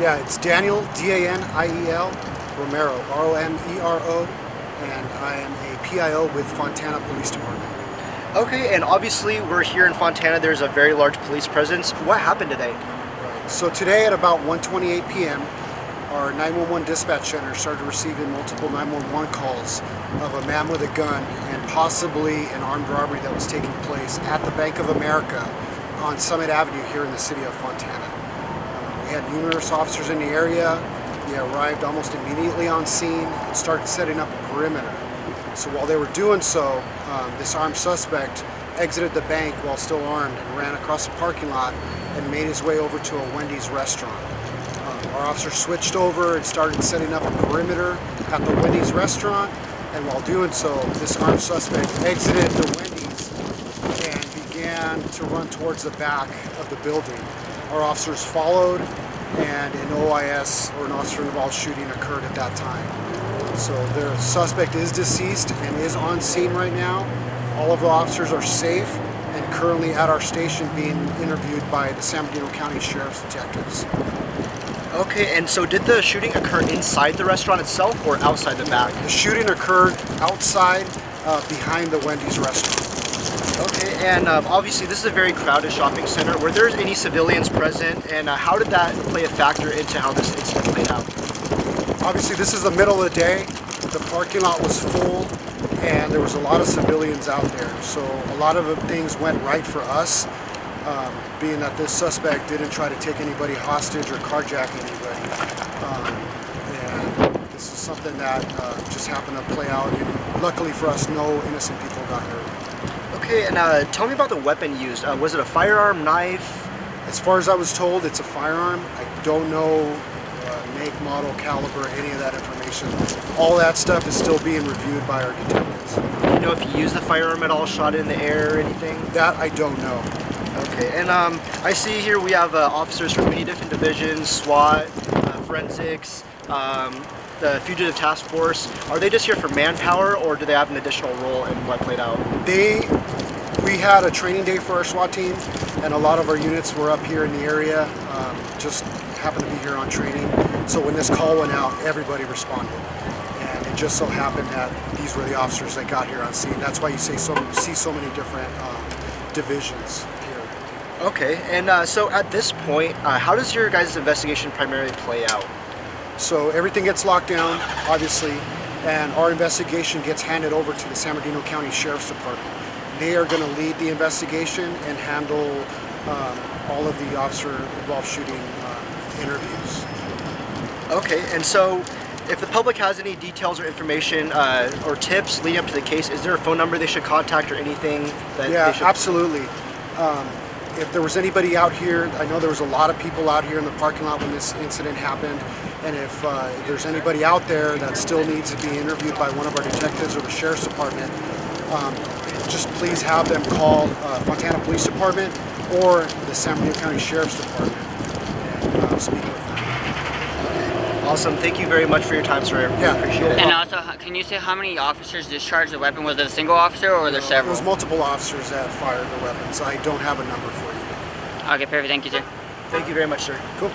Yeah, it's Daniel, D-A-N-I-E-L, Romero, R-O-M-E-R-O, and I am a PIO with Fontana Police Department. Okay, and obviously we're here in Fontana. There's a very large police presence. What happened today? Right. So today at about 1:28 p.m., our 911 dispatch center started receiving multiple 911 calls of a man with a gun and possibly an armed robbery that was taking place at the Bank of America on Summit Avenue here in the city of Fontana. We had numerous officers in the area. We arrived almost immediately on scene and started setting up a perimeter. So while they were doing so, this armed suspect exited the bank while still armed and ran across the parking lot and made his way over to a Wendy's restaurant. Our officers switched over and started setting up a perimeter at the Wendy's restaurant, and while doing so, this armed suspect exited the Wendy's and began to run towards the back of the building. Our officers followed, and an OIS, or an officer-involved shooting, occurred at that time. So the suspect is deceased and is on scene right now. All of the officers are safe and currently at our station being interviewed by the San Bernardino County Sheriff's detectives. Okay, and so did the shooting occur inside the restaurant itself or outside the back? The shooting occurred outside, behind the Wendy's restaurant. Okay, and obviously this is a very crowded shopping center. Were there any civilians present, and how did that play a factor into how this incident played out? Obviously this is the middle of the day. The parking lot was full and there was a lot of civilians out there. So a lot of things went right for us, being that this suspect didn't try to take anybody hostage or carjack anybody. And this is something that just happened to play out, and luckily for us, no innocent people got hurt. Okay, and tell me about the weapon used. Was it a firearm, knife? As far as I was told, it's a firearm. I don't know make, model, caliber, any of that information. All that stuff is still being reviewed by our detectives. Do you know if he used the firearm at all, shot it in the air or anything? That I don't know. Okay, and I see here we have officers from many different divisions, SWAT, forensics, the Fugitive Task Force. Are they just here for manpower, or do they have an additional role in what played out? We had a training day for our SWAT team, and a lot of our units were up here in the area, just happened to be here on training. So when this call went out, everybody responded. And it just so happened that these were the officers that got here on scene. That's why you see so many different divisions here. Okay, and so at this point, how does your guys' investigation primarily play out? So everything gets locked down, obviously, and our investigation gets handed over to the San Bernardino County Sheriff's Department. They are going to lead the investigation and handle all of the officer-involved shooting interviews. Okay, and so if the public has any details or information or tips leading up to the case, is there a phone number they should contact or anything that Yeah, they should... absolutely. If there was anybody out here, I know there was a lot of people out here in the parking lot when this incident happened, and if there's anybody out there that still needs to be interviewed by one of our detectives or the Sheriff's Department, just please have them call Fontana Police Department or the San Bernardino County Sheriff's Department and speak with them. Awesome. Thank you very much for your time, sir. Yeah. Appreciate it. And also, can you say how many officers discharged the weapon? Was it a single officer or were there several? There was multiple officers that fired the weapons. I don't have a number for you. Okay, perfect. Thank you, sir. Thank you very much, sir. Cool.